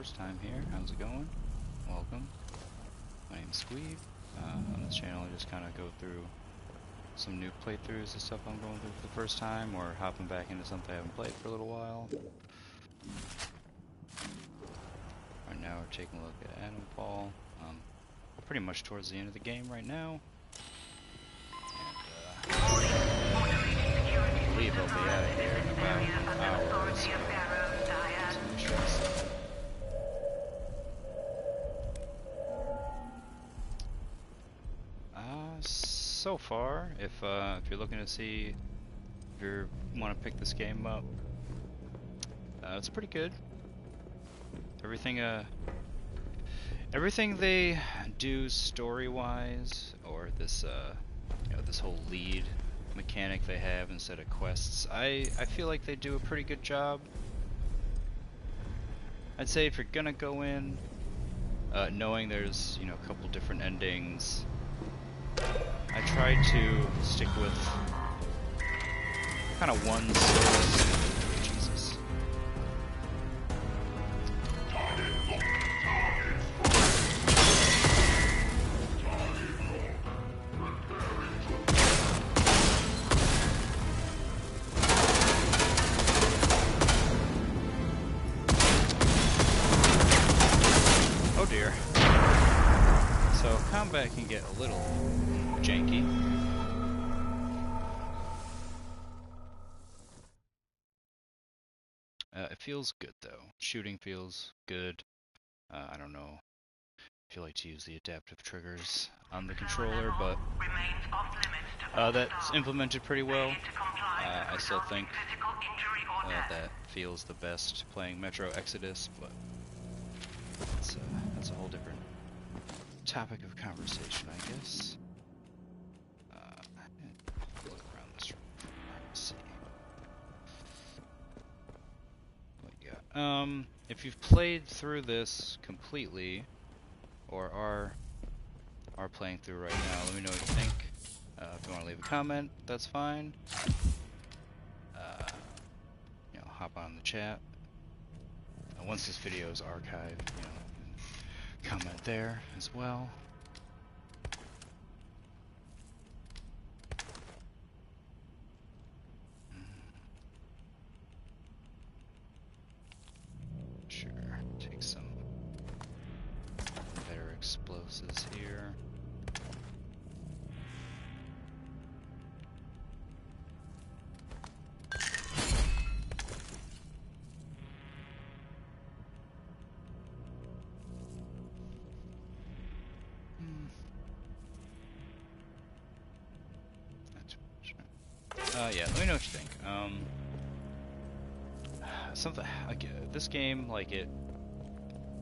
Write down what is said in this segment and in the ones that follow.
first time here, how's it going? Welcome. My name's Squeeb. On this channel I just kind of go through some new playthroughs of stuff I'm going through for the first time, or hopping back into something I haven't played for a little while. Right now we're taking a look at Atomfall. Pretty much towards the end of the game right now. And I believe I'll be out of here in about an hour or so. So far, if you're looking to see if you want to pick this game up, it's pretty good. Everything they do story-wise, or this this whole lead mechanic they have instead of quests, I feel like they do a pretty good job. I'd say if you're gonna go in knowing there's a couple different endings, I try to stick with kind of one source. Jesus. Oh dear. So combat can get a little janky. It feels good though. Shooting feels good. I don't know if you like to use the adaptive triggers on the controller, but that's implemented pretty well. I still think that feels the best playing Metro Exodus, but that's a whole different topic of conversation, I guess. Look around this room. Let's see. What you got? If you've played through this completely, or are playing through right now, let me know what you think. If you want to leave a comment, that's fine. Hop on the chat. Once this video is archived, comment there as well. Sure, take some better explosives here. Yeah, let me know what you think. Something like this game,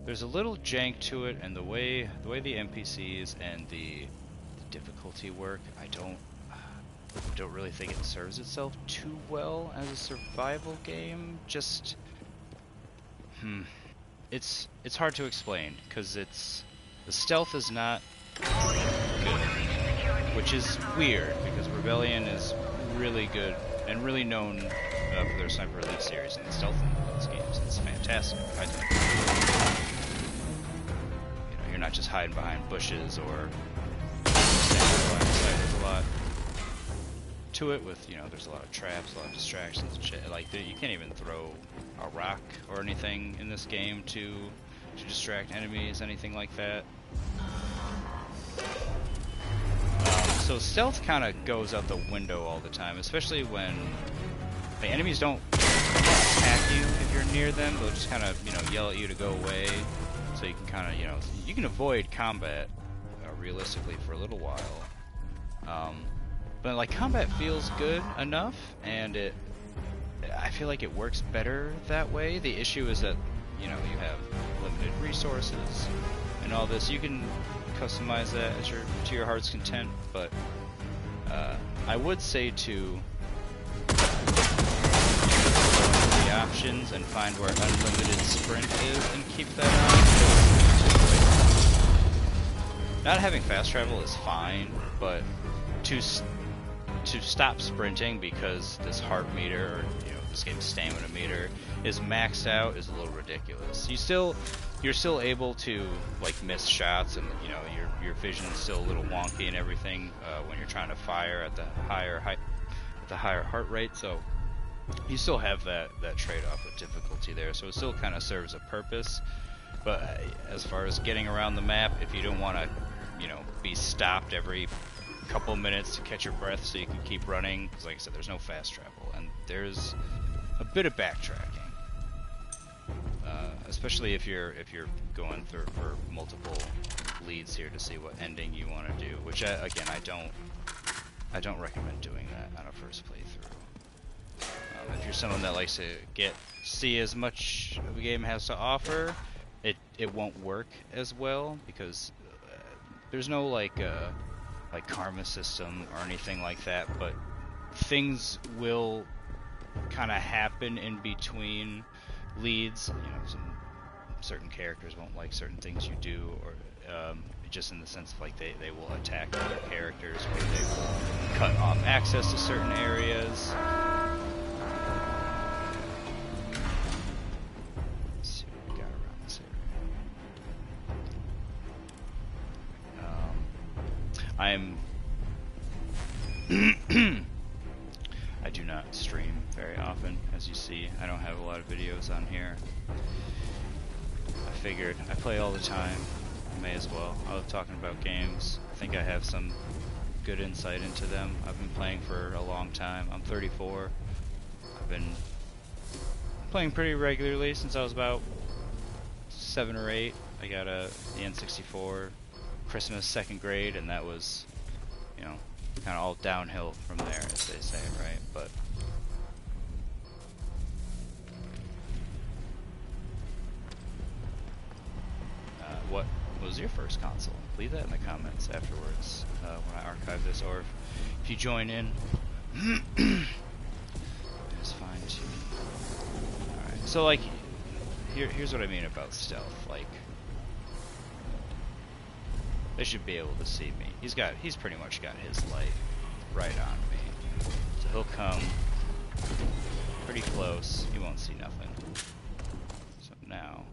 there's a little jank to it, and the way the NPCs and the difficulty work, I don't really think it serves itself too well as a survival game. Just it's hard to explain because the stealth is not good, which is weird because Rebellion is really good and really known for their Sniper Elite series, and the stealth in those games is fantastic, I think. You're not just hiding behind bushes or standing by the side. There's a lot to it with, there's a lot of traps, a lot of distractions and shit. You can't even throw a rock or anything in this game to distract enemies, anything like that. So stealth kind of goes out the window all the time, especially when the enemies don't attack you if you're near them. They'll just kind of, yell at you to go away. So you can kind of, you can avoid combat realistically for a little while. But combat feels good enough, and I feel like it works better that way. The issue is that, you have limited resources and all this. You can customize that to your heart's content, but I would say to the options and find where unlimited sprint is and keep that on. Not having fast travel is fine, but to stop sprinting because this heart meter, or this game's stamina meter, is maxed out is a little ridiculous. You still you're still able to like miss shots, and you know your vision's still a little wonky and everything when you're trying to fire at the higher heart rate. So you still have that trade-off with difficulty there. So it still kind of serves a purpose. But as far as getting around the map, if you don't want to, you know, be stopped every couple minutes to catch your breath so you can keep running, because like I said, there's no fast travel, and there's a bit of backtracking, especially if you're going through for multiple leads here to see what ending you want to do. Which again, I don't recommend doing that on a first playthrough. If you're someone that likes to see as much of the game has to offer, it won't work as well, because there's no like karma system or anything like that, but things will kind of happen in between leads. You know, certain characters won't like certain things you do, or just in the sense of like they will attack other characters, or they will cut off access to certain areas. Let's see what we got around this area. I do not stream very often, as you see. I don't have a lot of videos on here. I figured I play all the time. I may as well. I love talking about games. I think I have some good insight into them. I've been playing for a long time. I'm 34. I've been playing pretty regularly since I was about 7 or 8. I got the N64 Christmas 2nd grade, and that was, you know, kind of all downhill from there, as they say, right? But what was your first console? Leave that in the comments afterwards when I archive this, or if you join in. It's fine too. Alright, so like, here's what I mean about stealth. Like, they should be able to see me. He's pretty much got his light right on me. So he'll come pretty close. He won't see nothing. So now,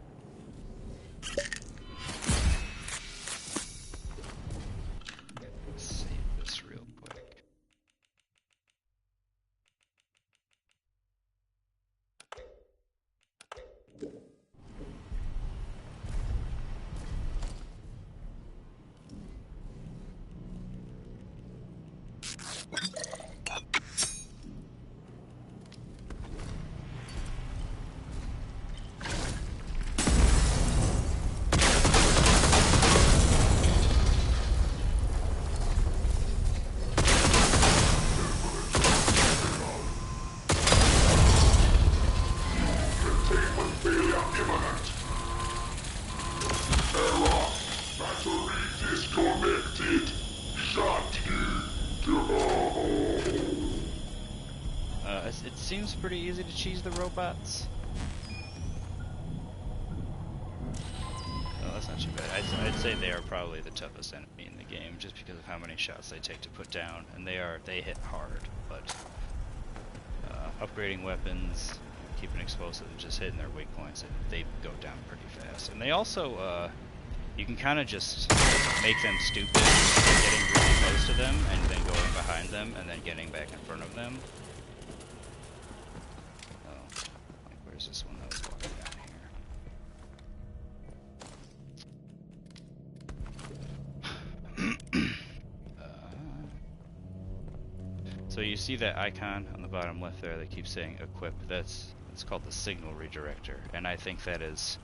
let's save this real quick. It seems pretty easy to cheese the robots. Well, that's not too bad. I'd say they are probably the toughest enemy in the game, just because of how many shots they take to put down, and they hit hard. But upgrading weapons, keeping explosive, and just hitting their weak points, they go down pretty fast. And they also, you can kind of just make them stupid, getting really close to them, and then going behind them, and then getting back in front of them. Where's this one that was walking down here? So you see that icon on the bottom left there that keeps saying equip. It's called the signal redirector, and I think that is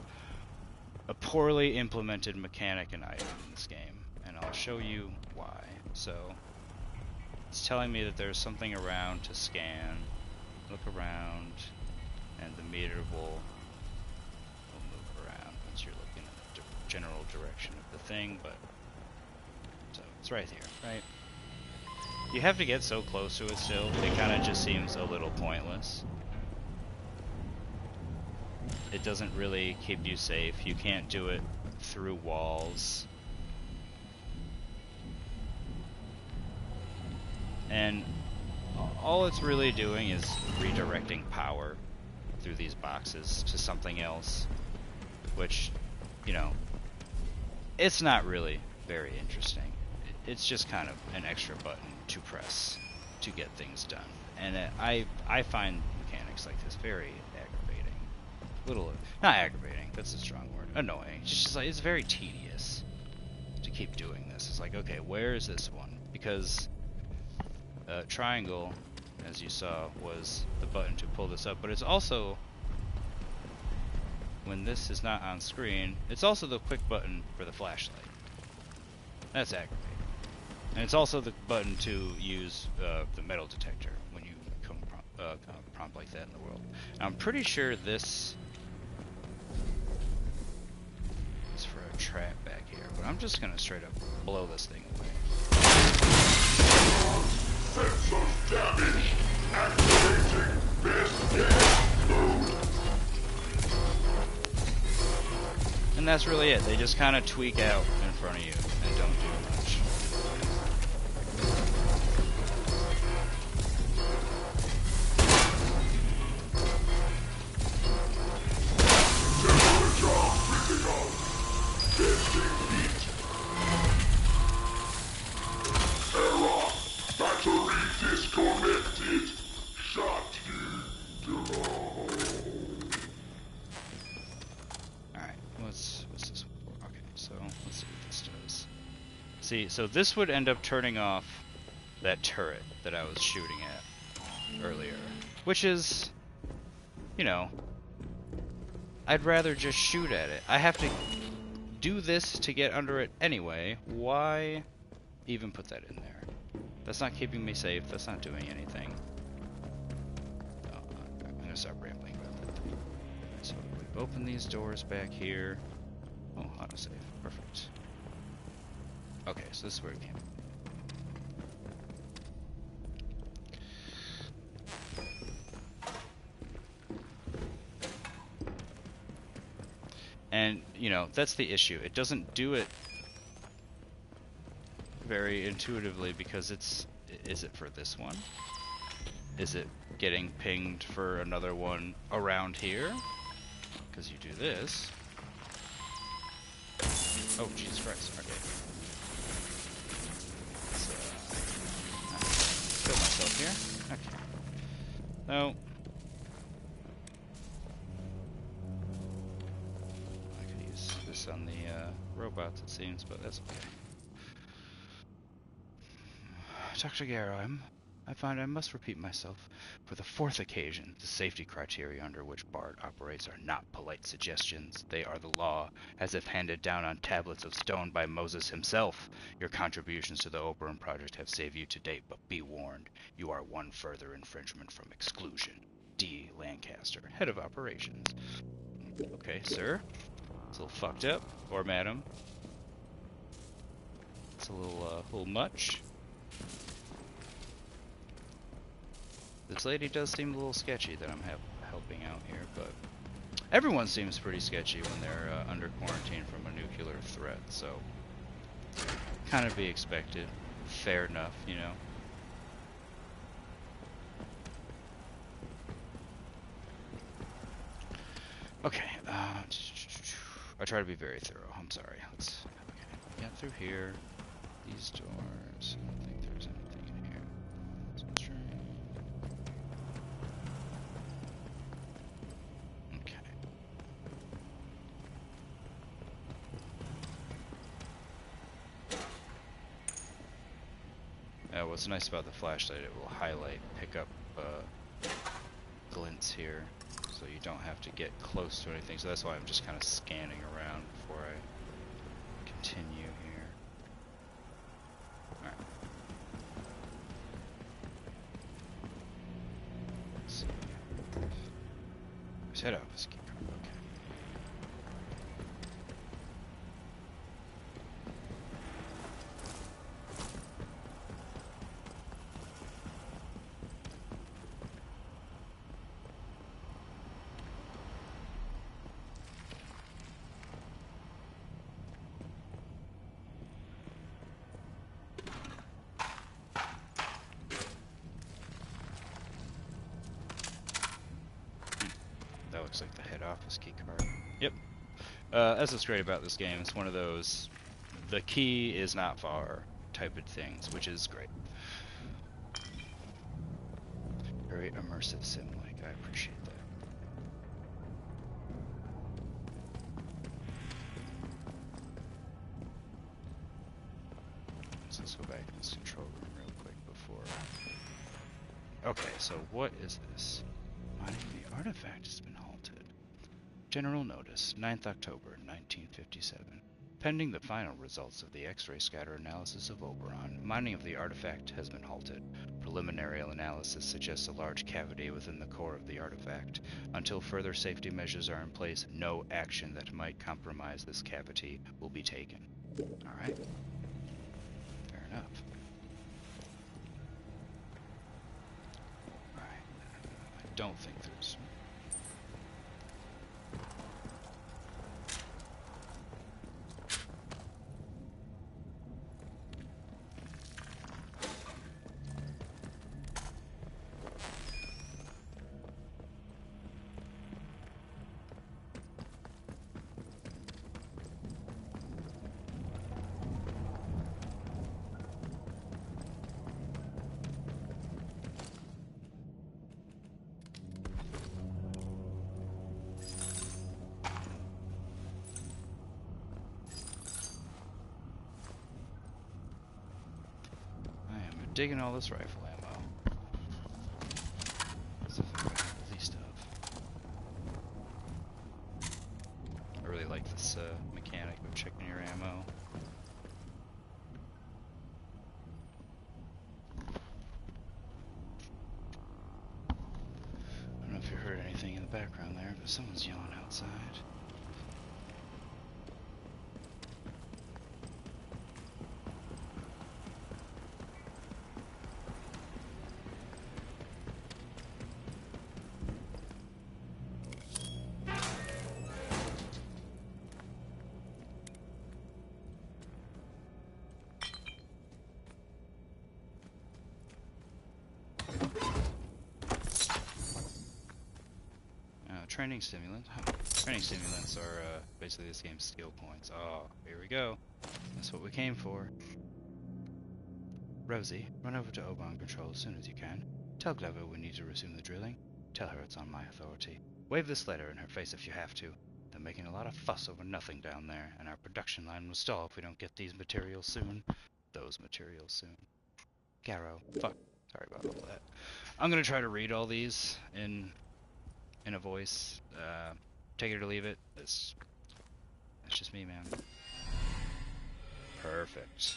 a poorly implemented mechanic and item in this game, and I'll show you why. So it's telling me that there's something around to scan. Look around, and the meter will move around once you're looking at the general direction of the thing, but so it's right here, right? You have to get so close to it still, it kind of just seems a little pointless. It doesn't really keep you safe. You can't do it through walls. And all it's really doing is redirecting power through these boxes to something else, which you know, it's not really very interesting. It's just kind of an extra button to press to get things done. And I find mechanics like this very aggravating. Not aggravating, that's a strong word. Annoying. Just like, it's very tedious to keep doing this. It's like, okay, where is this one? Because triangle, as you saw, was the button to pull this up, but it's also, when this is not on screen, it's also the quick button for the flashlight. That's aggravating. And it's also the button to use the metal detector when you come a prompt like that in the world. Now, I'm pretty sure this is for a trap back here, but I'm just gonna straight up blow this thing away. Sense of damage. Activating best guess mode. And that's really it. They just kind of tweak out in front of you and don't do much. So this would end up turning off that turret that I was shooting at earlier. Which is, you know, I'd rather just shoot at it. I have to do this to get under it anyway. Why even put that in there? That's not keeping me safe. That's not doing anything. I'm going to stop rambling about that. So we open these doors back here. Oh, autosave. Perfect. Okay, so this is where it came. And, you know, that's the issue. It doesn't do it very intuitively because it's... Is it for this one? Is it getting pinged for another one around here? Because you do this. Oh, Jesus Christ. Okay. Kill myself here. Okay. No. I could use this on the robots, it seems, but that's okay. Dr. Garrow, I find I must repeat myself. For the fourth occasion, the safety criteria under which BART operates are not polite suggestions. They are the law, as if handed down on tablets of stone by Moses himself. Your contributions to the Oberon Project have saved you to date, but be warned, you are one further infringement from exclusion. D. Lancaster, Head of Operations. Okay, sir. It's a little fucked up. Or madam. It's a little much. This lady does seem a little sketchy that I'm helping out here, but everyone seems pretty sketchy when they're under quarantine from a nuclear threat, so kind of be expected. Fair enough, you know. Okay, I try to be very thorough. I'm sorry. Let's get through here. These doors. I don't think there's anything in here. What's nice about the flashlight, it will highlight, pick up glints here, so you don't have to get close to anything. So that's why I'm just kind of scanning around before I continue here. Alright. Let's see. Let's head up. Let's keep going. Okay. Looks like the head office key card. Yep. That's what's great about this game. It's one of those the key is not far type of things, which is great. Very immersive sim-like. I appreciate that. So let's go back to this control room real quick before... Okay, so what is this? Mining the artifact has been halted. General notice, 9th October, 1957. Pending the final results of the X-ray scatter analysis of Oberon, mining of the artifact has been halted. Preliminary analysis suggests a large cavity within the core of the artifact. Until further safety measures are in place, no action that might compromise this cavity will be taken. Alright. Fair enough. Alright. I don't think there's... digging all this rifle ammo. Stuff I have the least of. I really like this mechanic of checking your ammo. I don't know if you heard anything in the background there, but someone's yelling outside. Training stimulants. Training stimulants are basically this game's skill points. Oh, here we go. That's what we came for. Rosie, run over to Oban Control as soon as you can. Tell Glover we need to resume the drilling. Tell her it's on my authority. Wave this letter in her face if you have to. They're making a lot of fuss over nothing down there, and our production line will stall if we don't get these materials soon. Those materials soon. Garrow. Fuck. Sorry about all that. I'm gonna try to read all these in a voice. Take it or leave it. That's just me, man. Perfect.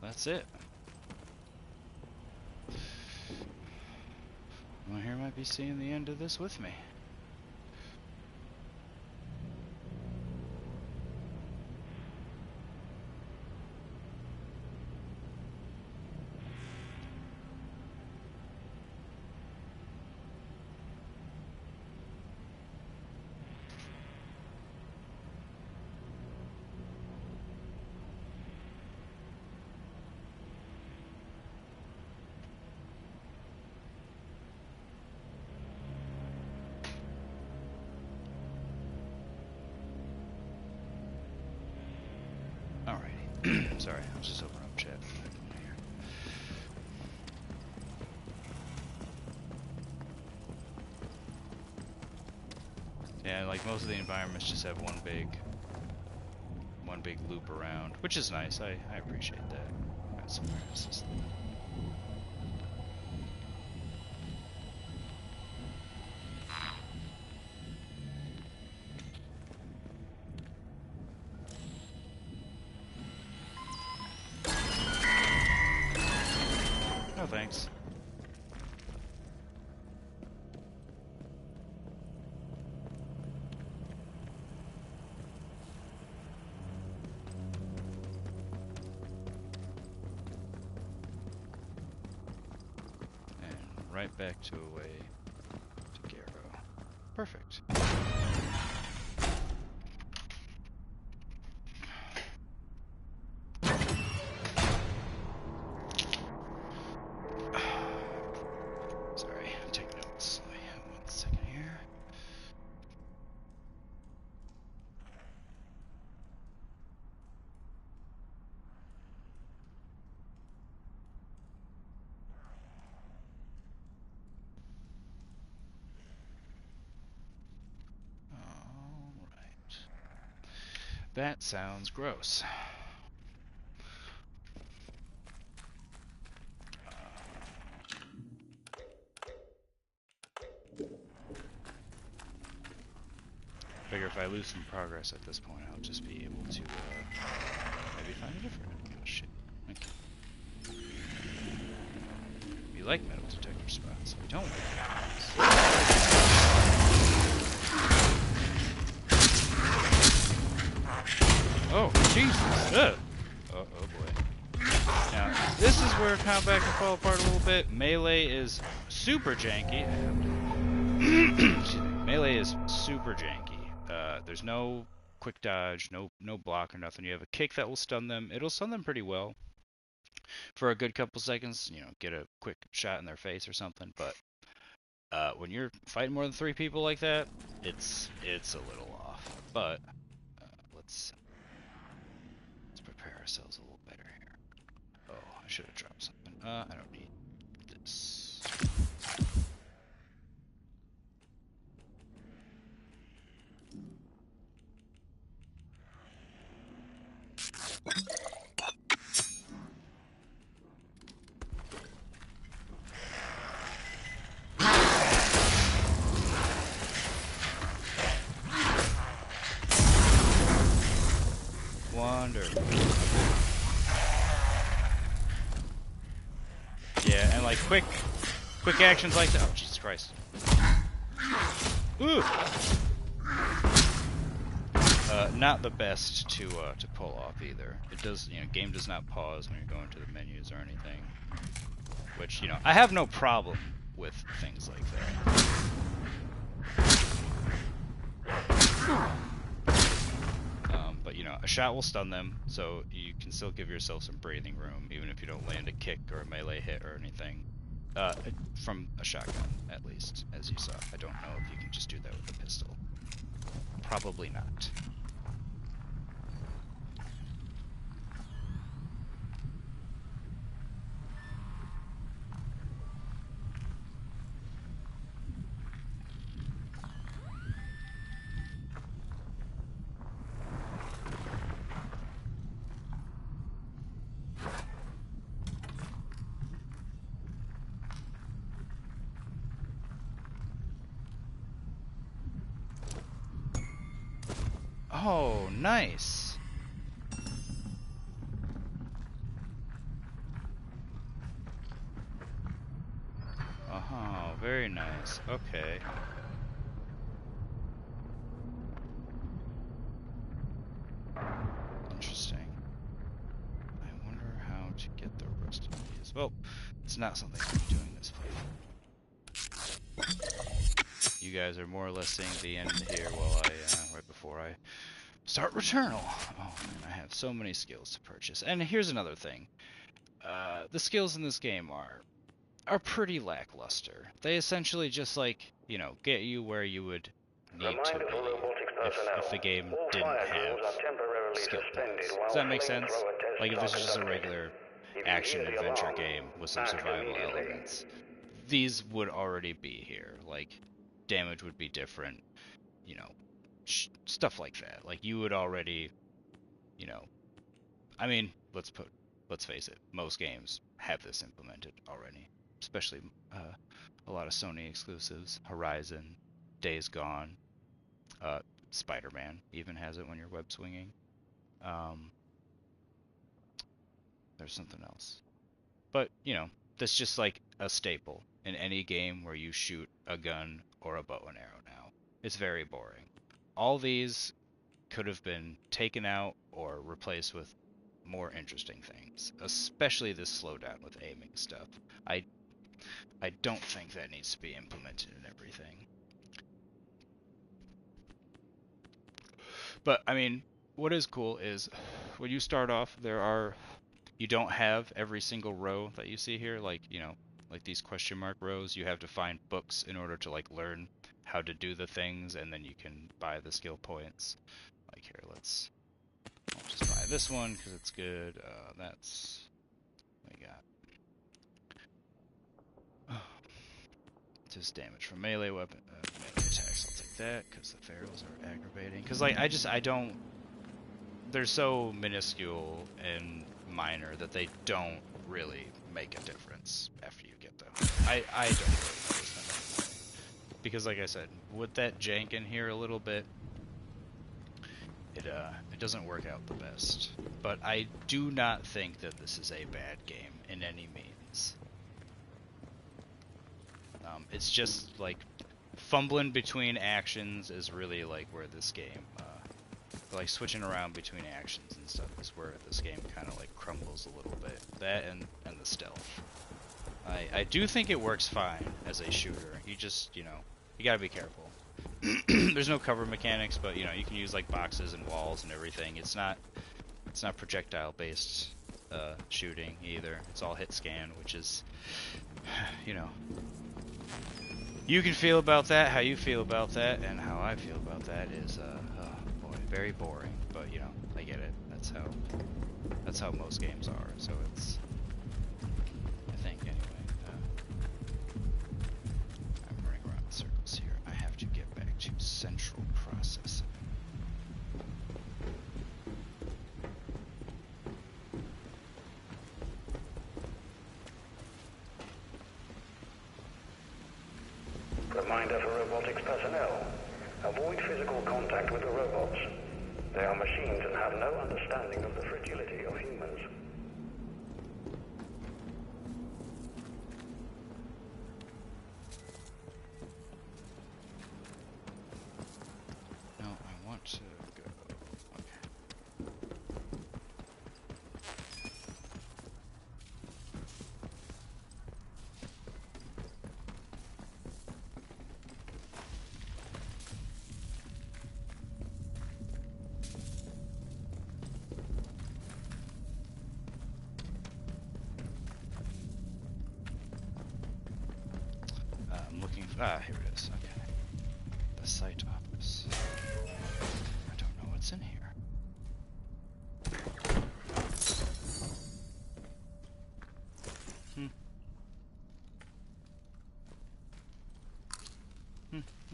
That's it. Well, here might be seeing the end of this with me. Alrighty. Sorry, I was just opening up chat. Yeah, like most of the environments just have one big loop around, which is nice. I appreciate that. Got some assist. No thanks. right back to away to Garrow. Perfect. Sorry, I'm taking notes. One second here. Alright. That sounds gross. Figure if I lose some progress at this point, I'll just be able to maybe find a different. Oh shit. Okay. We like metal detector spots. We don't like oh, Jesus! Oh boy. Now, this is where combat can fall apart a little bit. Melee is super janky. Excuse me. Melee is super janky. There's no quick dodge, no block or nothing. You have a kick that will stun them. It'll stun them pretty well for a good couple seconds. You know, get a quick shot in their face or something. But when you're fighting more than 3 people like that, it's a little off. But let's prepare ourselves a little better here. Oh, I should have dropped something. I don't need this. Wonderful. Yeah, and like quick actions like that. Oh, Jesus Christ. Ooh. Not the best to pull off either. It does, you know, game does not pause when you're going to the menus or anything. Which, you know, I have no problem with things like that. But you know, a shot will stun them, so you can still give yourself some breathing room, even if you don't land a kick or a melee hit or anything. From a shotgun, at least, as you saw. I don't know if you can just do that with a pistol. Probably not. Oh, nice. Oh, very nice. Okay. Interesting. I wonder how to get the rest of these. Well, it's not something I'll be doing this playthrough. You guys are more or less seeing the end here while right before I start Returnal. Oh man, I have so many skills to purchase. And here's another thing. The skills in this game are pretty lackluster. They essentially just like, you know, get you where you would need to be if the game didn't have skill points. Does that make sense? Like if this is just a regular action adventure game with some survival elements, these would already be here. Like damage would be different, you know, stuff like that. Like you would already, you know, I mean, let's face it, most games have this implemented already, especially a lot of Sony exclusives. Horizon, Days Gone, Spider-Man even has it when you're web swinging. There's something else, but you know, that's just like a staple in any game where you shoot a gun or a bow and arrow. Now, it's very boring. All these could have been taken out or replaced with more interesting things, especially this slowdown with aiming stuff. I I don't think that needs to be implemented in everything. But, I mean, what is cool is when you start off, you don't have every single row that you see here, like, you know, like these question mark rows. You have to find books in order to, like, learn how to do the things, and then you can buy the skill points. Like, here, I'll just buy this one because it's good. That's what we got. Just damage from melee weapon, melee attacks. I'll take that because the ferals are aggravating. Because, like, I don't. They're so minuscule and minor that they don't really make a difference after you get them. I don't really notice them anymore. Because, like I said, with that jank in here a little bit, it doesn't work out the best. But I do not think that this is a bad game in any means. It's just like fumbling between actions is really like where this game, like switching around between actions and stuff is where this game kind of like crumbles a little bit. That and the stealth. I do think it works fine as a shooter. You just, you know, you gotta be careful. There's no cover mechanics, but you know, you can use like boxes and walls and everything. It's not projectile based shooting either. It's all hit scan, which is, you know, you can feel about that how you feel about that, and how I feel about that is, oh boy, very boring. But you know, I get it. That's how most games are. So it's, I think anyway. I'm running around in circles here. I have to get back to central processing. Reminder for robotics personnel. Avoid physical contact with the robots. They are machines and have no understanding of the fragility of humans. No, I want to go. Okay. I'm looking for, here it is. Okay. The site office. I don't know what's in here.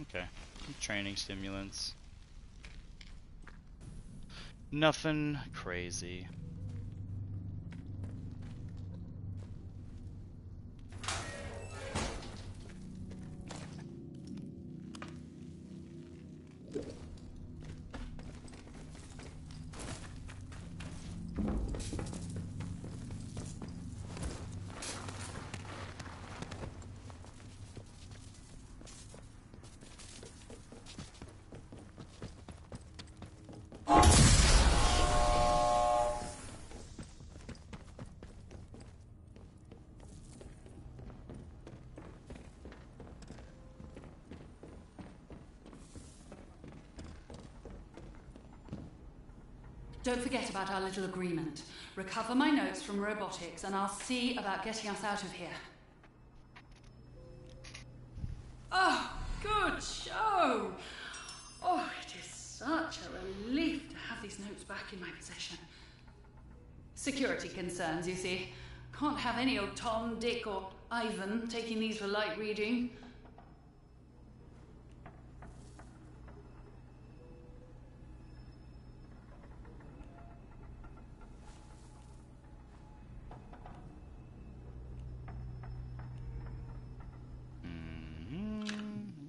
Okay. Training stimulants. Nothing crazy. Don't forget about our little agreement. Recover my notes from robotics, and I'll see about getting us out of here. Oh, good show! Oh, it is such a relief to have these notes back in my possession. Security concerns, you see. Can't have any old Tom, Dick, or Ivan taking these for light reading.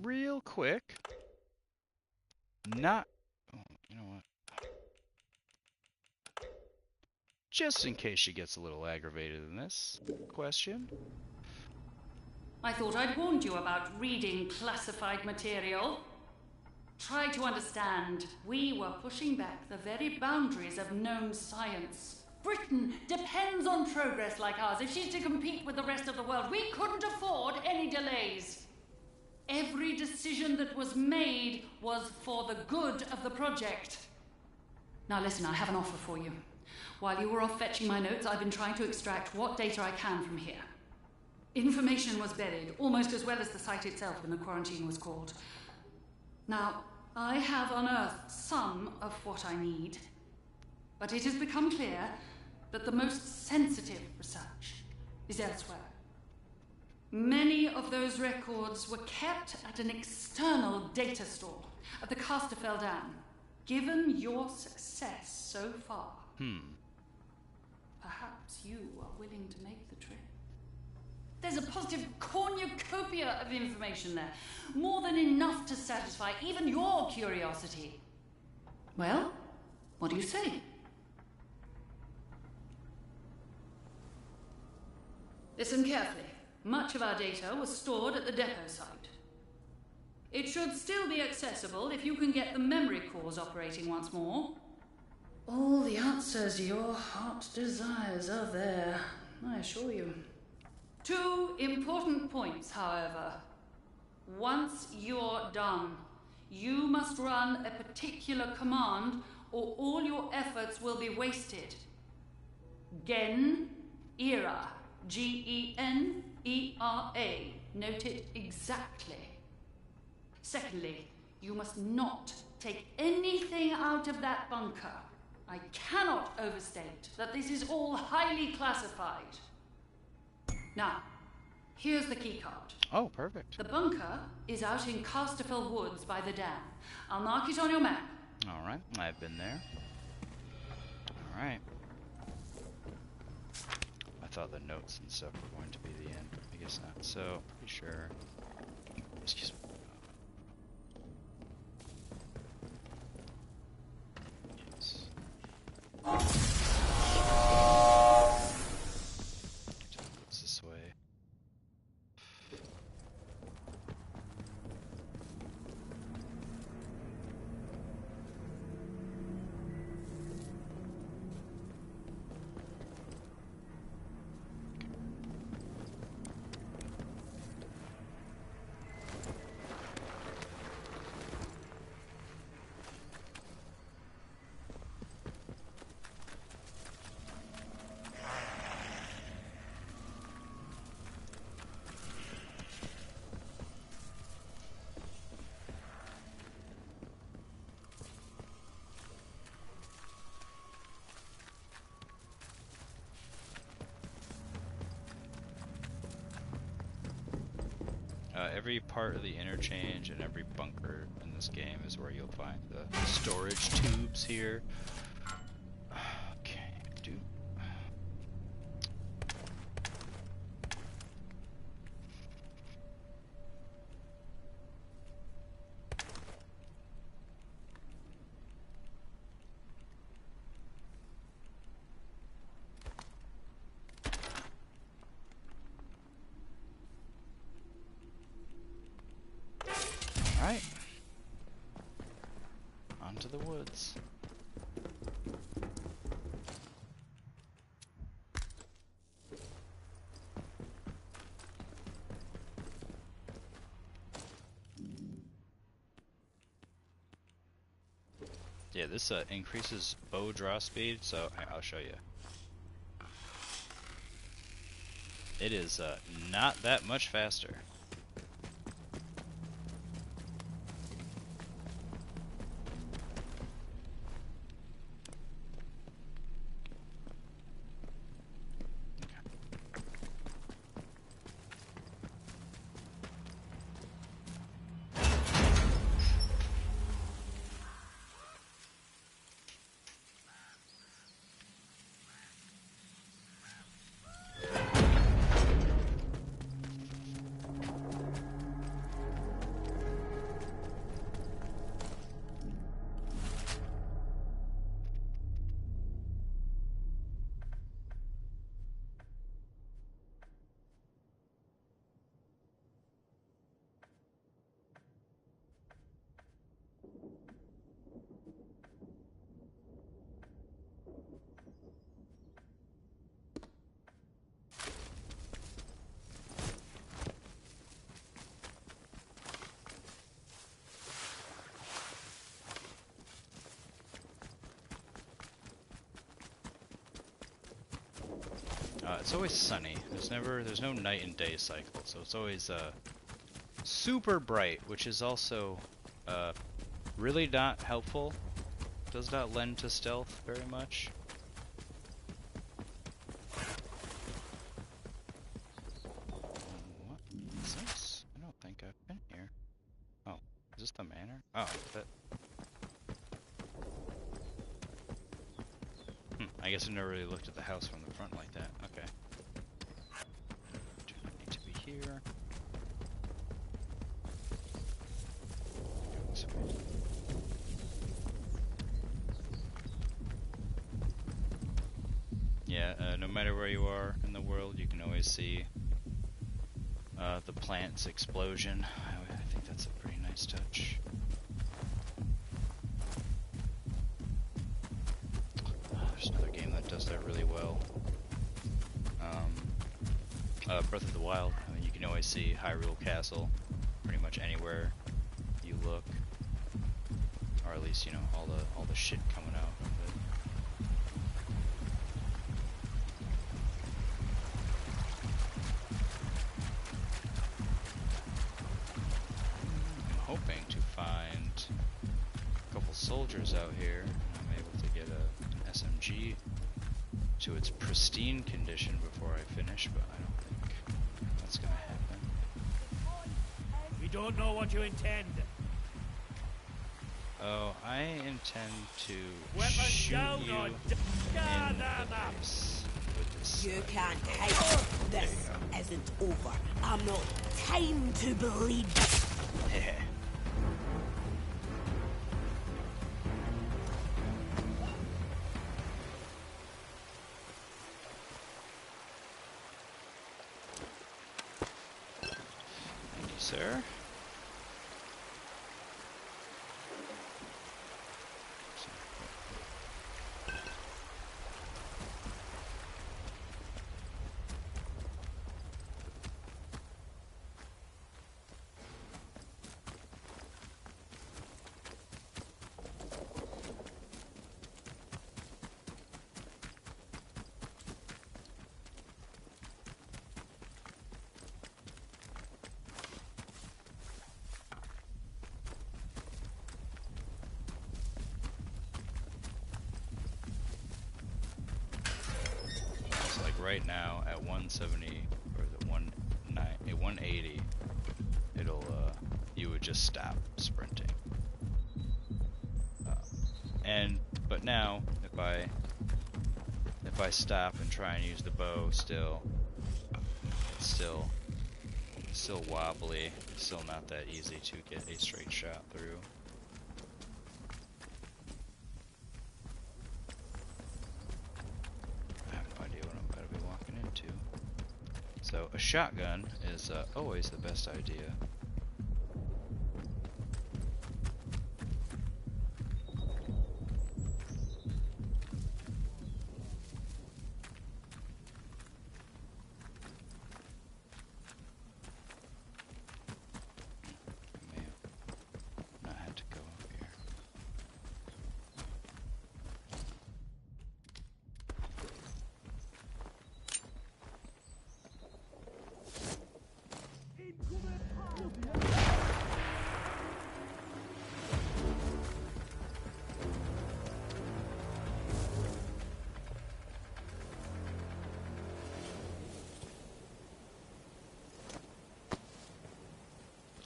Real quick. Not. Oh, you know what? Just in case she gets a little aggravated in this question. I thought I'd warned you about reading classified material. Try to understand. We were pushing back the very boundaries of known science. Britain depends on progress like ours. If she's to compete with the rest of the world, we couldn't afford any delays. Every decision that was made was for the good of the project. Now listen, I have an offer for you. While you were off fetching my notes, I've been trying to extract what data I can from here. Information was buried, almost as well as the site itself when the quarantine was called. Now, I have unearthed some of what I need, but it has become clear that the most sensitive research is elsewhere. Many of those records were kept at an external data store at the Casterfell Dam. Given your success so far, perhaps you are willing to make the trip. There's a positive cornucopia of information there, more than enough to satisfy even your curiosity. Well, what do you say? Listen carefully. Much of our data was stored at the depot site. It should still be accessible if you can get the memory cores operating once more. All the answers your heart desires are there, I assure you. 2 important points, however. Once you're done, you must run a particular command or all your efforts will be wasted. Gen-era. G-E-N-E-R-A. Note it exactly. Secondly, you must not take anything out of that bunker. I cannot overstate that this is all highly classified. Now, here's the keycard. Oh, perfect. The bunker is out in Casterfell Woods by the dam. I'll mark it on your map. All right, I've been there. All right. I thought the notes and stuff were going to be the end. I guess not. So, pretty sure. Excuse me. Yes. What's this way? Every part of the interchange and every bunker in this game is where you'll find the storage tubes here. Okay, dude. Alright. On to the woods. Yeah, this increases bow draw speed, so I'll show you. It is not that much faster. it's always sunny. There's no night and day cycle, so it's always super bright, which is also really not helpful. Does not lend to stealth very much. What is this? I don't think I've been here. Oh, is this the manor? Oh, that. I guess I never really looked at the house from the front like that. Okay. Do not need to be here. Yeah, no matter where you are in the world, you can always see the plant's explosion. I think that's a pretty nice touch. There's another game that does that really well. Breath of the Wild. I mean, you can always see Hyrule Castle pretty much anywhere you look, or at least, you know, all the shit coming out of it. I'm hoping to find a couple soldiers out here. I'm able to get an SMG to its pristine condition before I finish, but I don't think that's gonna happen. We don't know what you intend. Oh, I intend to Weapons shoot down you or in gather the them. face with this. You can't hide. This isn't over. I'm not time to bleed. Yeah. Thank you, sir. Right now at 170 or the 180, it'll you would just stop sprinting. But now if I stop and try and use the bow, it's still wobbly. It's still not that easy to get a straight shot through. So a shotgun is always the best idea. I may have not had to go up here.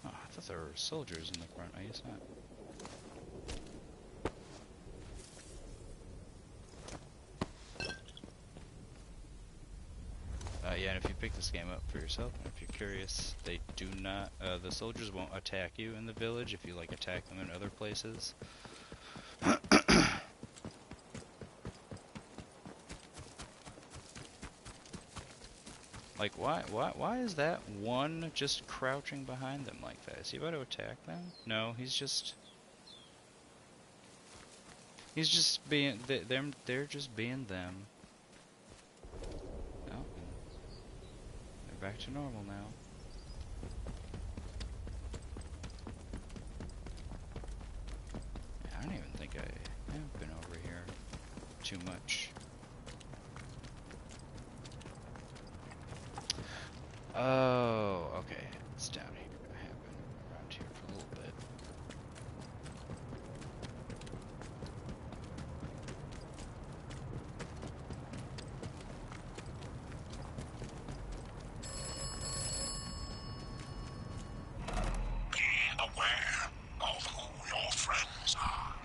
I thought there were soldiers in the front. I guess not. Yeah, and if you pick this game up for yourself, and if you're curious, they do not, the soldiers won't attack you in the village if you, like, attack them in other places. Like, why is that one just crouching behind them like that? Is he about to attack them? No, he's just being, they're just being them. Oh, they're back to normal now. I don't even think I have been over here too much. Oh, okay. It's down here. I have been around here for a little bit. Be aware of who your friends are.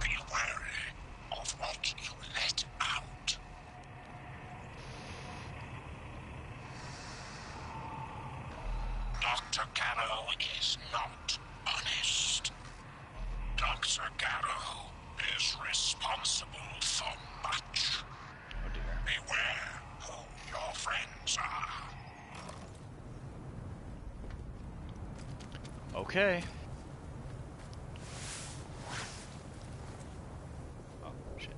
Be wary of what you let out. Dr. Garrow is not honest. Dr. Garrow is responsible for much. Oh dear. Beware who your friends are. Okay. Oh, shit.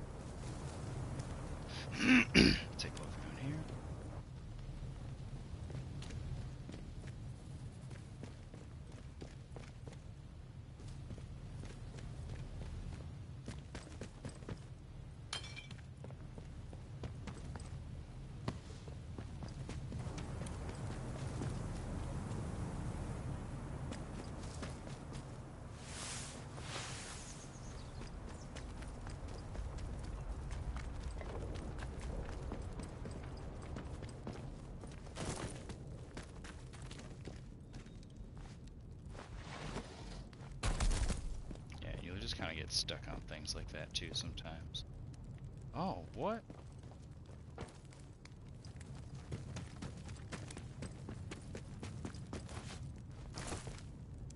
Take a look around here. Yeah, you'll just kind of get stuck on things like that too sometimes. Oh, what?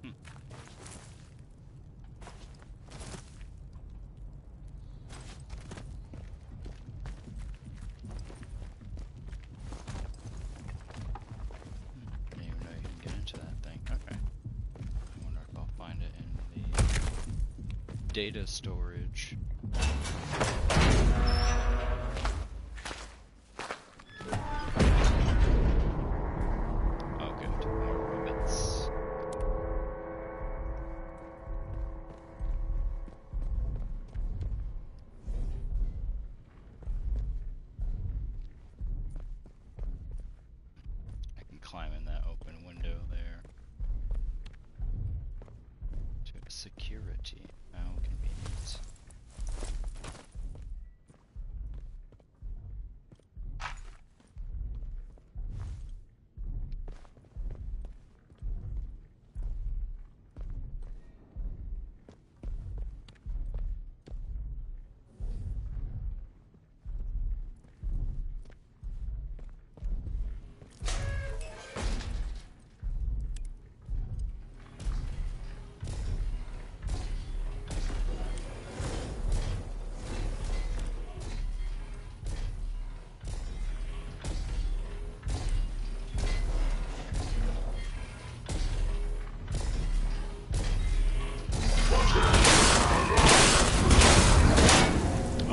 Hmm. Didn't even know you can get into that thing. Okay. I wonder if I'll find it in the data storage. Oh, good. More robots. I can climb in that open window there. To security. How convenient.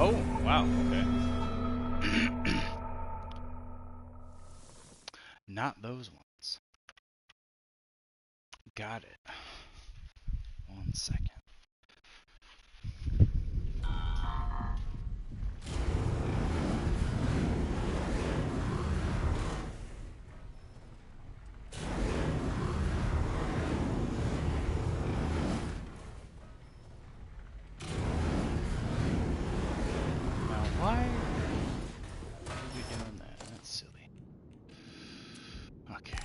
Oh, wow, okay. Not those ones. Got it. 1 second. Now, why are we doing that? That's silly. Okay.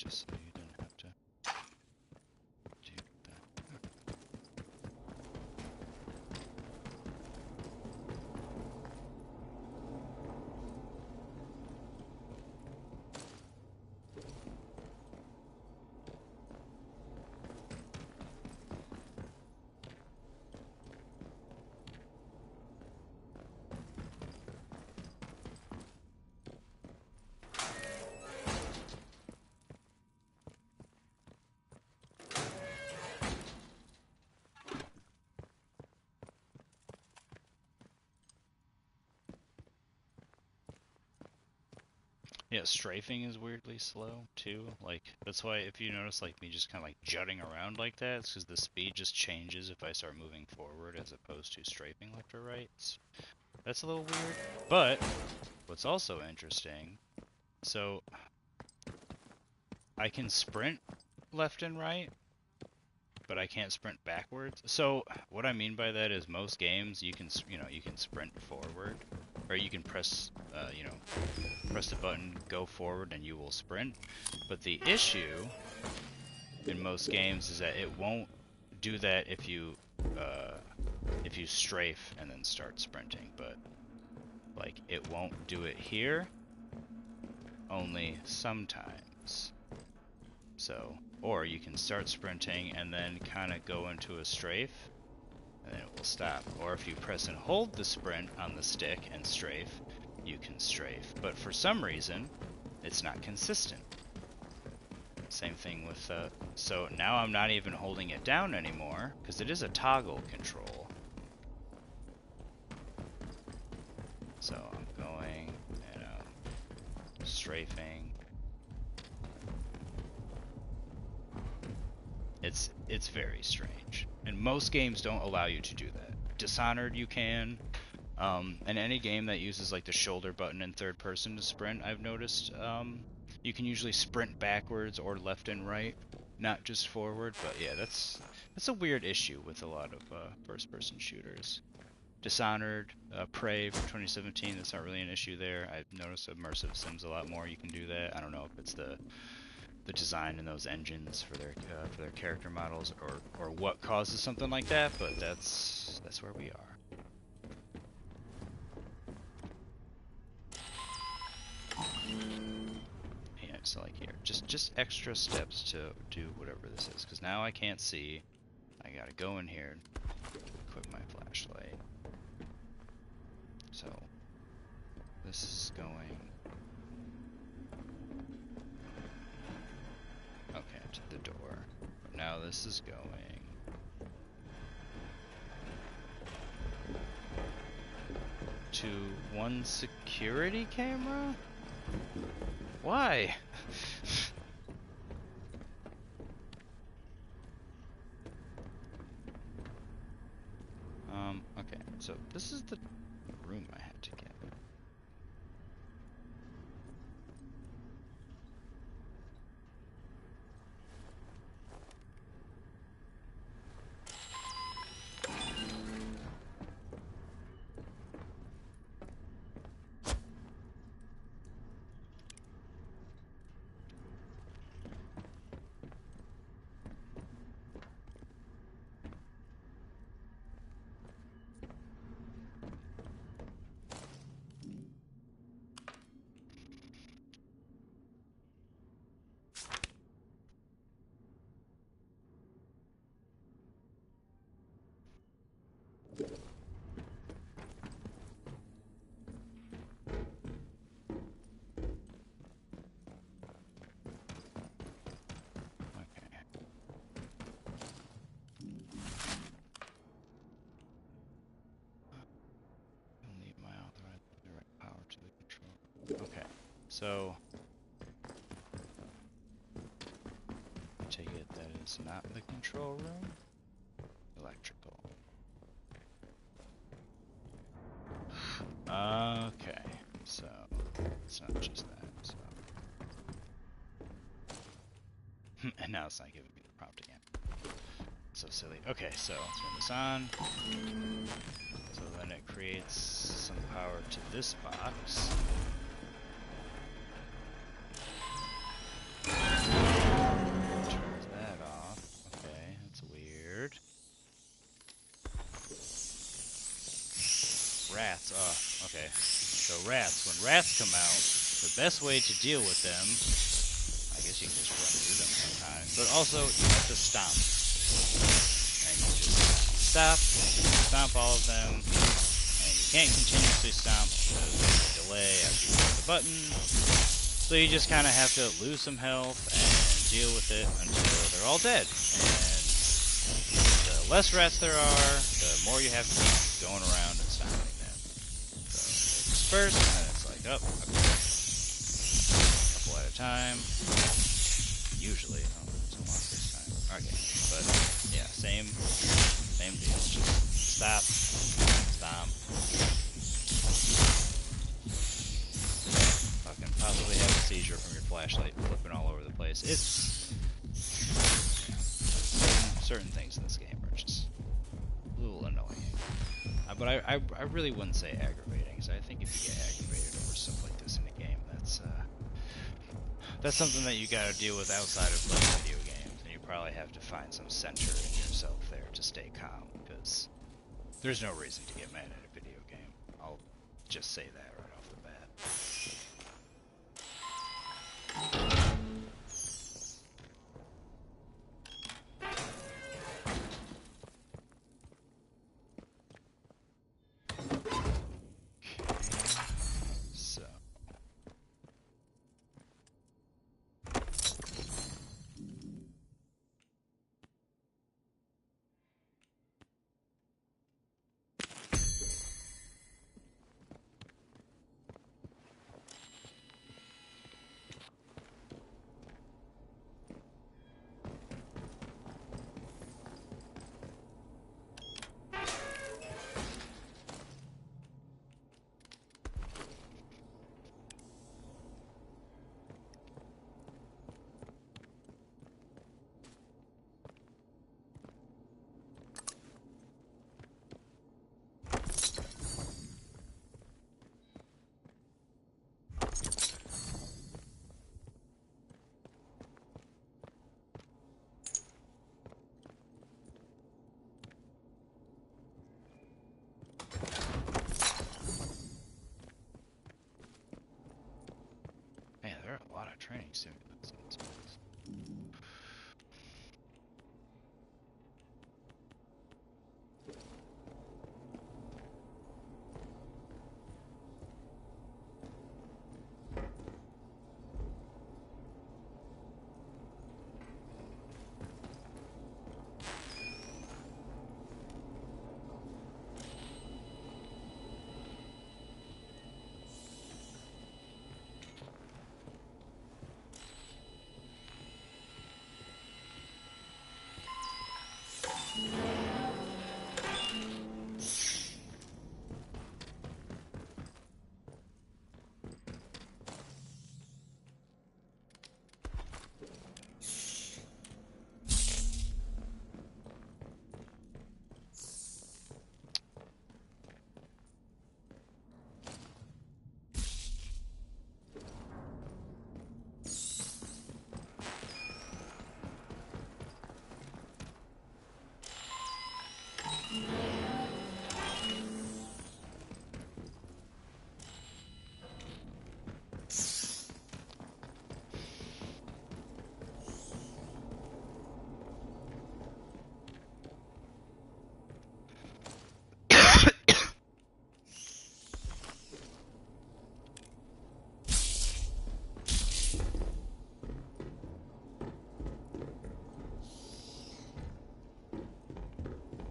just so you didn't have to do that. Yeah, strafing is weirdly slow too. Like that's why if you notice like me just kind of like jutting around like that, it's because the speed just changes if I start moving forward as opposed to strafing left or right. That's a little weird. But what's also interesting, so I can sprint left and right, but I can't sprint backwards. So what I mean by that is most games you can you can sprint forward, or you can press press the button, go forward, and you will sprint. But the issue in most games is that it won't do that if you strafe and then start sprinting. But like it won't do it here, only sometimes. So, or you can start sprinting and then kind of go into a strafe, and then it will stop. Or if you press and hold the sprint on the stick and strafe, you can strafe. But for some reason, it's not consistent. Same thing with, so now I'm not even holding it down anymore, because it is a toggle control. So I'm going, and strafing. It's very strange. And most games don't allow you to do that. Dishonored you can. And any game that uses like the shoulder button in third person to sprint, I've noticed, you can usually sprint backwards or left and right, not just forward. But yeah, that's a weird issue with a lot of first person shooters. Dishonored, Prey from 2017, that's not really an issue there. I've noticed immersive sims a lot more you can do that. I don't know if it's the design in those engines for their character models or what causes something like that, but that's where we are. Yeah, so like here, just extra steps to do whatever this is, because now I can't see. I gotta go in here, equip my flashlight. So this is going. Okay, to the door. But now this is going to one security camera? Why? Okay, so this is the room I had to get. Okay, so I take it that is not the control room. Electrical. Okay, so it's not just that. So, and now it's not giving me the prompt again. So silly. Okay, so turn this on. So then it creates some power to this box. rats. Okay. So rats. When rats come out, the best way to deal with them, I guess you can just run through them sometimes, but also you have to stomp. And you just stomp all of them, and you can't continuously stomp because there's a delay after you press the button. So you just kind of have to lose some health and deal with it until they're all dead. And the less rats there are, the more you have to keep going around and stomping them. So they disperse, and then it's like, oh, okay. A couple at a time. Usually. Oh, it's a lot this time. Okay. But, yeah, same deal. Just stop, stomp. Fucking possibly have a seizure from your flashlight flipping all over the place. It's... Yeah, certain things in this game are just a little annoying. But I really wouldn't say aggravating, so I think if you get aggravated over stuff like this in a game, that's something that you gotta deal with outside of playing video games, and you probably have to find some center in yourself there to stay calm, because there's no reason to get mad at a video game. I'll just say that right off the bat. So man, there are a lot of training simulators in this place.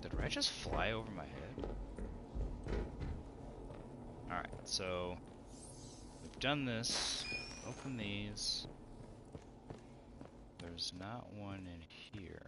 Did I just fly over my head? Alright, so we've done this. Open these. There's not one in here.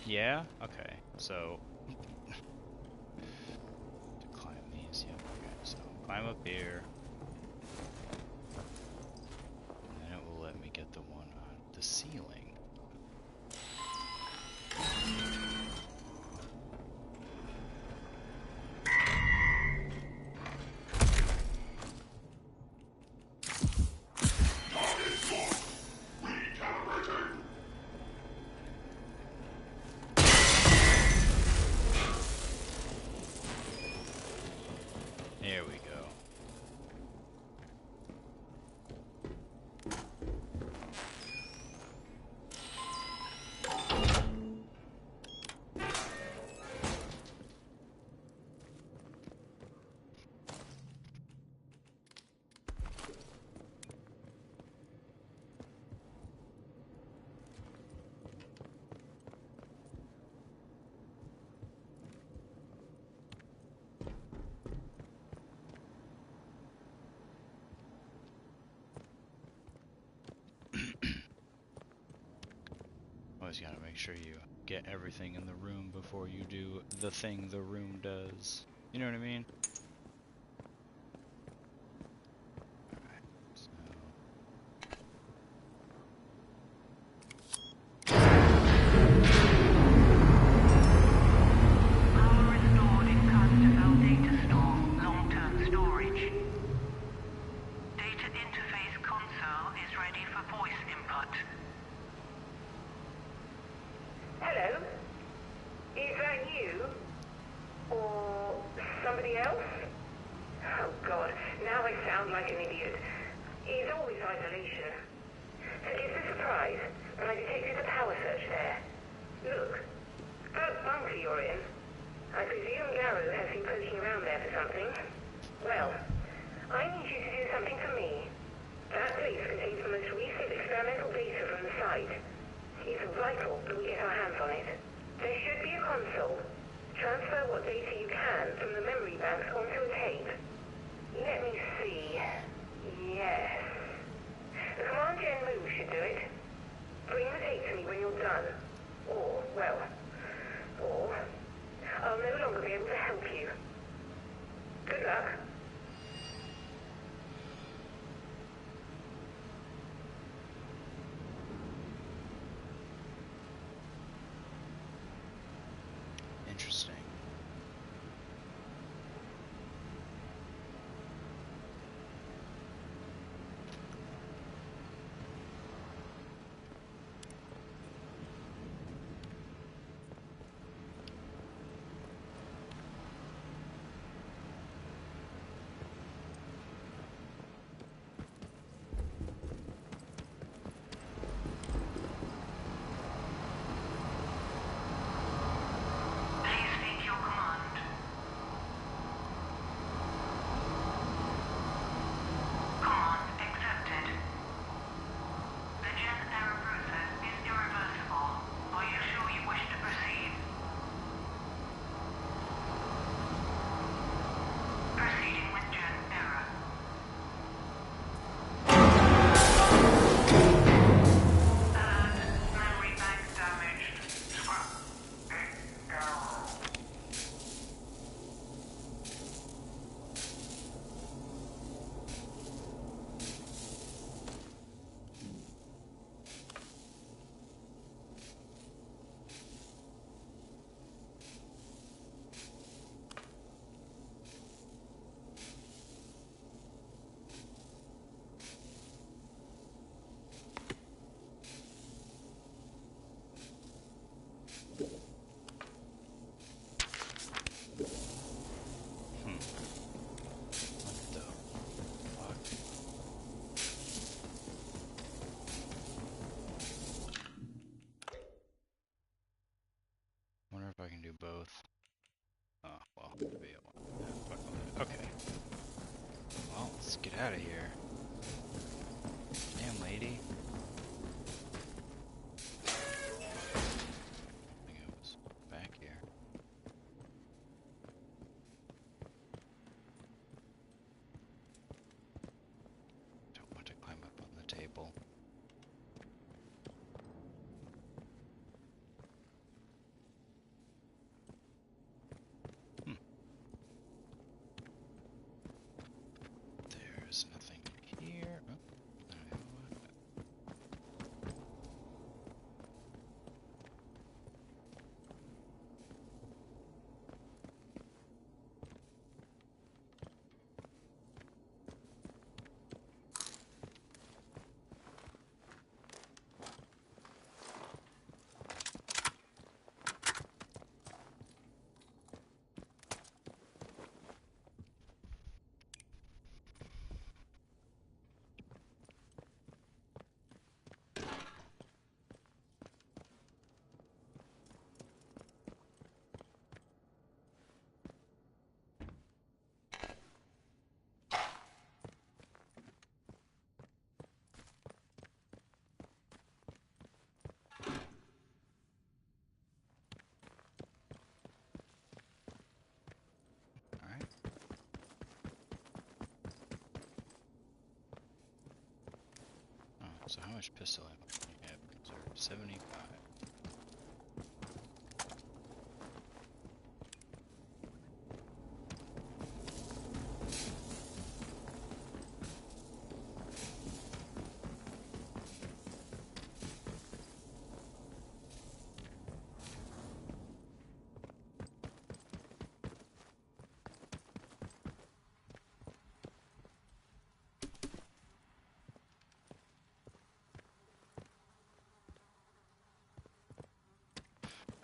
Yeah? Okay. So to climb these, yep, okay. So climb up here. And then it will let me get the one on the ceiling. There we go. Always gotta make sure you get everything in the room before you do the thing the room does. You know what I mean? Alright, so... Power restored in Customel data store, long-term storage. Data interface console is ready for voice input. Hello? Is that you? Or somebody else? Oh God, now I sound like an idiot. It's always isolation. Forgive the surprise, but I detected a power surge there. Look, that bunker you're in, I presume Garrow has been poking around there for something. Well, I need you to do something for me. That place contains the most recent experimental data from the site. It's vital that we get our hands on it. There should be a console. Transfer what data you can from the memory banks onto a tape. Let me see. Yes. The Command Gen move should do it. Bring the tape to me when you're done. Or I'll no longer be able to help you. Good luck. Interesting. Please speak your command. Command accepted. The gen error process is irreversible. Are you sure you wish to proceed? Proceeding with gen error. Alert. Memory bank damaged. Scrap. Garrow. What the fuck? Wonder if I can do both. Oh, well, maybe I won't. Fuck with it. Okay. Well, let's get out of here. Damn, lady. I think it was back here. Don't want to climb up on the table. there's nothing here. Oh, alright. Oh, so how much pistol ammo do you have conserved? 75.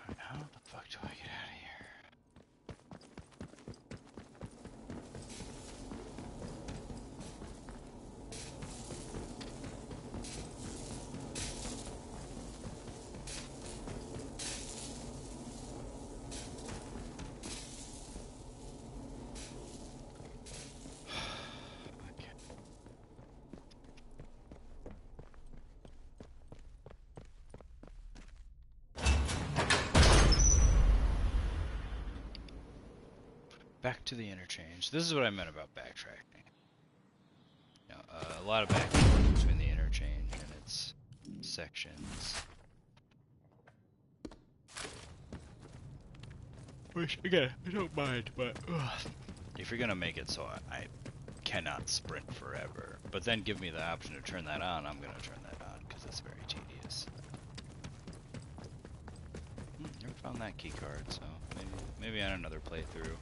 Alright, how the fuck do I get out of here? Okay. Back to the interchange. This is what I meant about backtracking. You know, a lot of backtracking between the interchange and its sections. Which, again, I don't mind, but if you're gonna make it so I cannot sprint forever, but then give me the option to turn that on, I'm gonna turn that on, because it's very tedious. Never found that key card, so maybe on another playthrough.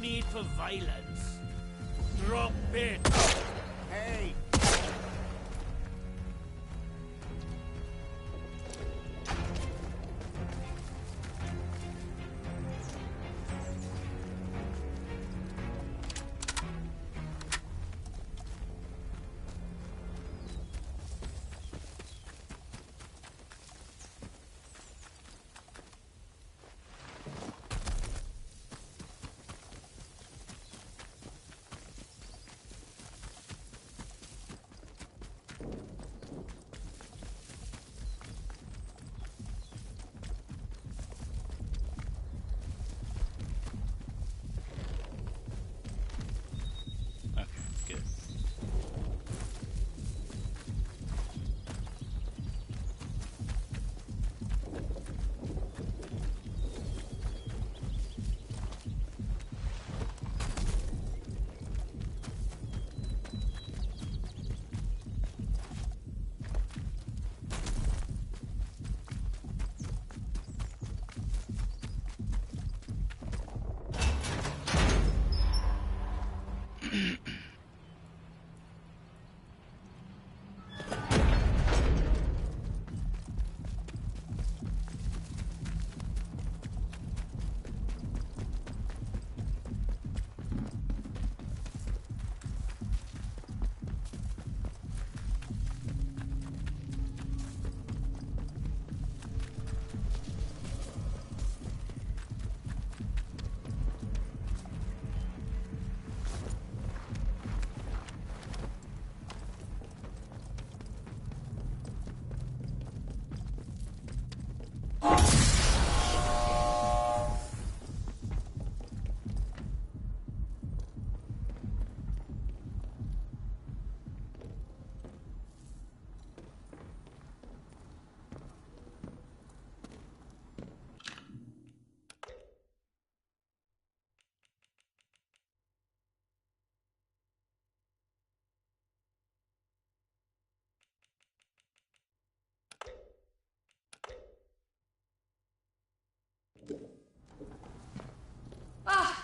need for violence. Drop it! Hey!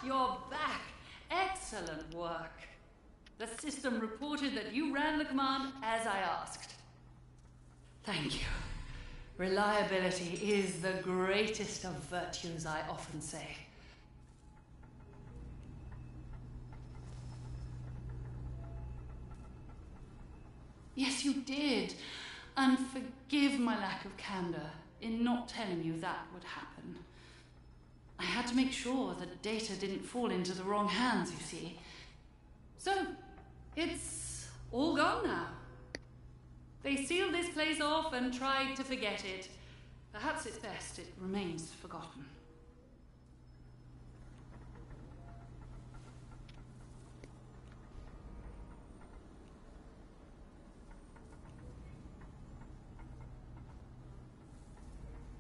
you're back. Excellent work. The system reported that you ran the command as I asked. Thank you. Reliability is the greatest of virtues, I often say. Yes, you did. And forgive my lack of candor in not telling you that would happen. I had to make sure that data didn't fall into the wrong hands, you see. So, it's all gone now. They sealed this place off and tried to forget it. Perhaps it's best it remains forgotten.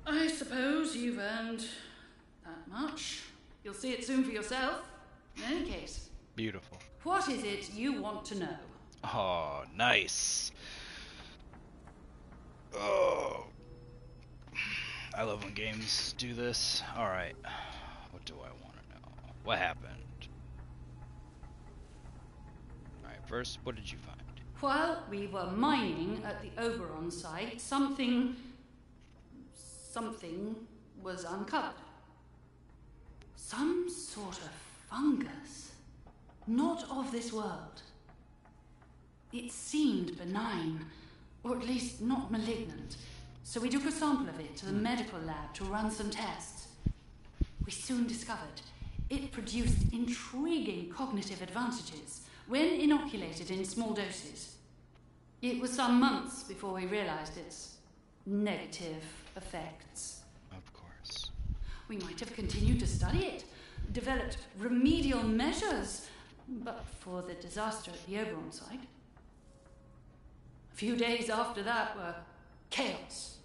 I suppose you've earned that much. You'll see it soon for yourself. In any case. Beautiful. What is it you want to know? Oh, nice. Oh. I love when games do this. Alright. What do I want to know? What happened? Alright, first, what did you find? While we were mining at the Oberon site, something was uncovered. Some sort of fungus. Not of this world. It seemed benign, or at least not malignant, so we took a sample of it to the medical lab to run some tests. We soon discovered it produced intriguing cognitive advantages when inoculated in small doses. It was some months before we realized its negative effects. Of course. We might have continued to study it, developed remedial measures, but for the disaster at the Oberon site. A few days after that were chaos,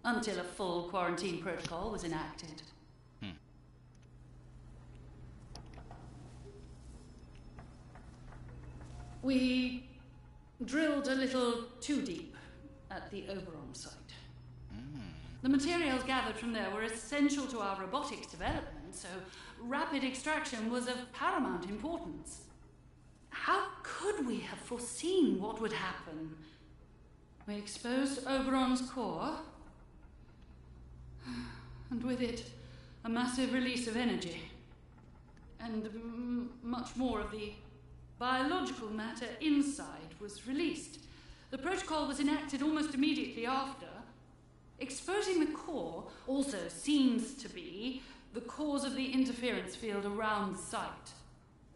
until a full quarantine protocol was enacted. We drilled a little too deep at the Oberon site. The materials gathered from there were essential to our robotics development, so rapid extraction was of paramount importance. How could we have foreseen what would happen? We exposed Oberon's core, and with it, a massive release of energy, and much more of the biological matter inside was released. The protocol was enacted almost immediately after. Exposing the core also seems to be the cause of the interference field around the site.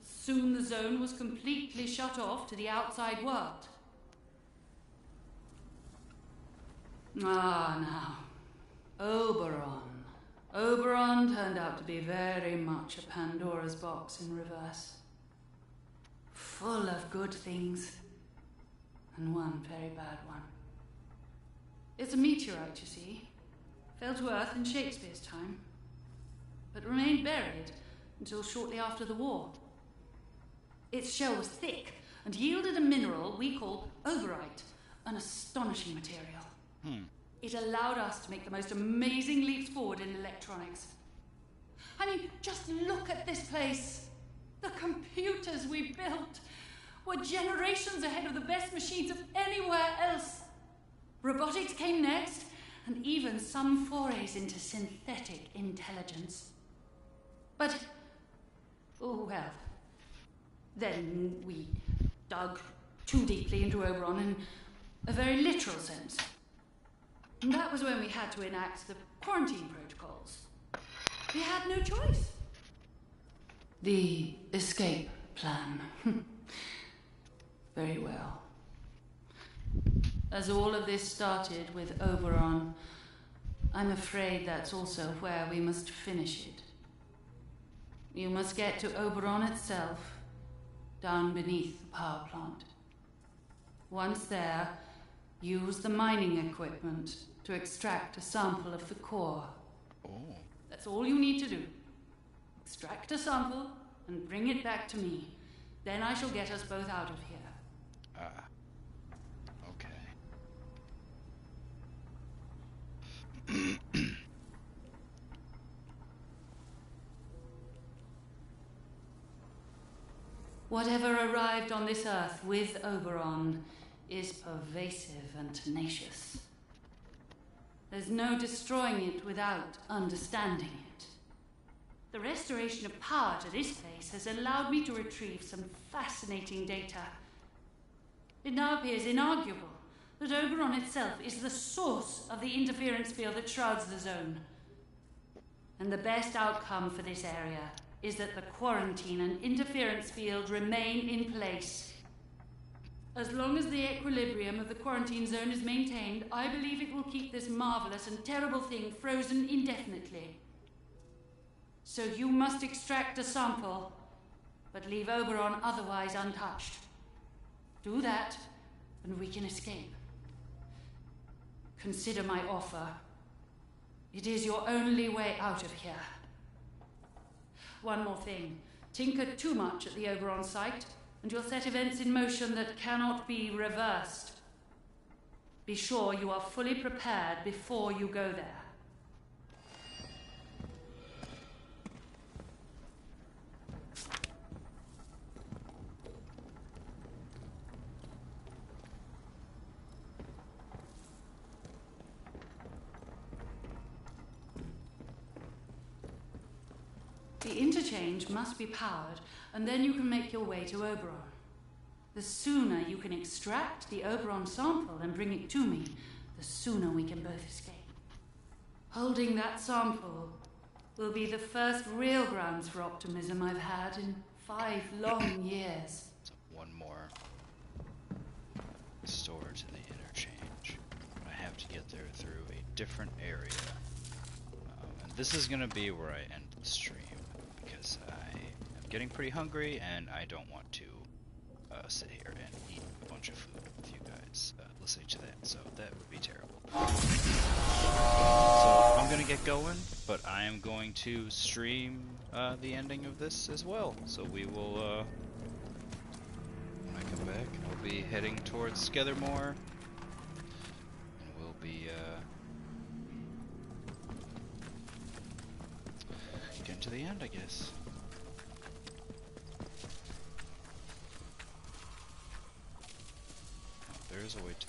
Soon the zone was completely shut off to the outside world. Ah, now. Oberon. Oberon turned out to be very much a Pandora's box in reverse. Full of good things, and one very bad one. It's a meteorite, you see. Fell to Earth in Shakespeare's time, but remained buried until shortly after the war. Its shell was thick and yielded a mineral we call overite, an astonishing material. It allowed us to make the most amazing leaps forward in electronics. I mean, just look at this place. The computers we built were generations ahead of the best machines of anywhere else. Robotics came next, and even some forays into synthetic intelligence. But, oh well. Then we dug too deeply into Oberon in a very literal sense. And that was when we had to enact the quarantine protocols. We had no choice. The escape plan. Very well. As all of this started with Oberon, I'm afraid that's also where we must finish it. You must get to Oberon itself, down beneath the power plant. Once there, use the mining equipment to extract a sample of the core. Oh. That's all you need to do. Extract a sample and bring it back to me. Then I shall get us both out of here. Okay. Whatever arrived on this Earth with Oberon is pervasive and tenacious. There's no destroying it without understanding it. The restoration of power to this place has allowed me to retrieve some fascinating data. It now appears inarguable that Oberon itself is the source of the interference field that shrouds the zone. And the best outcome for this area is that the quarantine and interference field remain in place. As long as the equilibrium of the quarantine zone is maintained, I believe it will keep this marvelous and terrible thing frozen indefinitely. So you must extract a sample, but leave Oberon otherwise untouched. Do that, and we can escape. Consider my offer. It is your only way out of here. One more thing. Tinker too much at the Oberon site, and you'll set events in motion that cannot be reversed. Be sure you are fully prepared before you go there. The interchange must be powered, and then you can make your way to Oberon. The sooner you can extract the Oberon sample and bring it to me, the sooner we can both escape. Holding that sample will be the first real grounds for optimism I've had in 5 long years. So one more store to the interchange. I have to get there through a different area. And this is going to be where I end the stream, because I am getting pretty hungry and I don't want to sit here and eat a bunch of food with you guys listening to that, so that would be terrible. So I'm gonna get going, but I am going to stream the ending of this as well. So we will, when I come back, I'll be heading towards Skethermore, and we'll be getting to the end, I guess. There is a way to